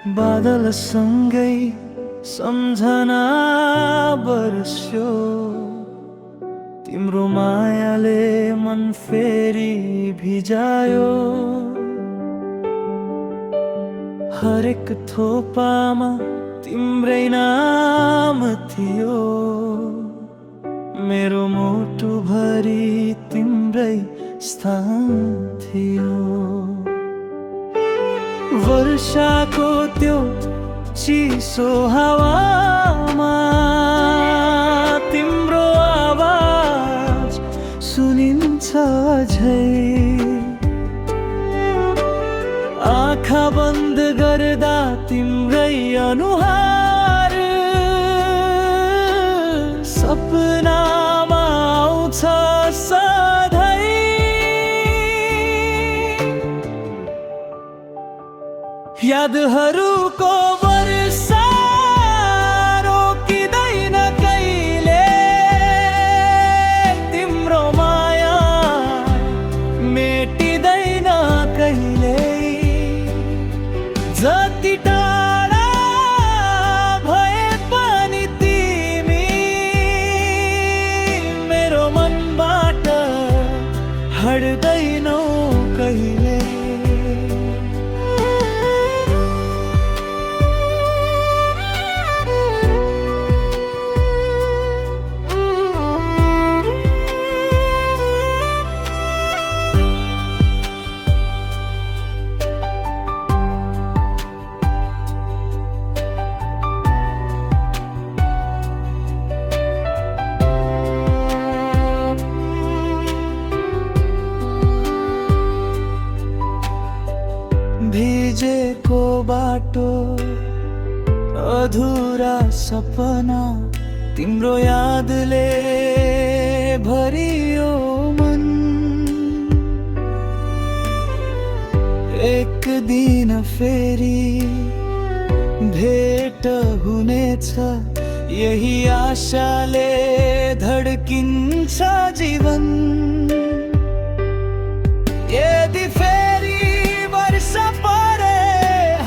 बादलसँगै सम्झना बरस्यो, तिम्रो मायाले मन फेरि भिजायो। हरेक थोपामा तिम्रै नाम थियो, मेरो मुटुभरि तिम्रै स्थान थियो। वर्षाको त्यो चिसो हावामा तिम्रो आवाज सुनिन्छ झै। आँखा बन्द गर्दा तिम्रै अनुहार सपनामा आउँछ सधैँ। यादहरूको वर्षा रोकिँदैन कहिले, तिम्रो माया मेटिँदैन कहिले। जति टाढा भए पनि तिमी मेरो मनबाट हट्दैनौ कहिले। भिजेको बाटो अधुरा सपना, तिम्रो यादले भरियो मन। एक दिन फेरि भेट हुनेछ, यही आशाले धड्किन्छ जीवन। यदि फेरि वर्षा परे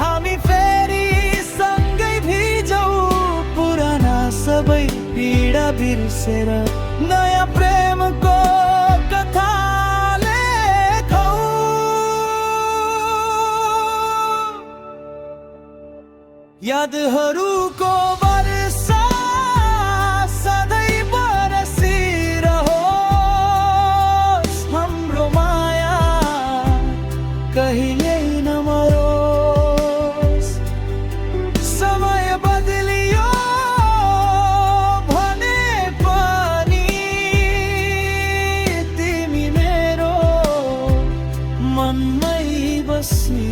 हामी फेरि सँगै भिजौ, पुराना सबै पीडा बिर्सेर नयाँ प्रेमको कथा लेखौ। यादहरूको वर्षा सधैँ बरसिरहोस्, हाम्रो माया कहिले नमरोस्। समय बदलियो भने पनि तिमी मेरो मनमै बस्ने।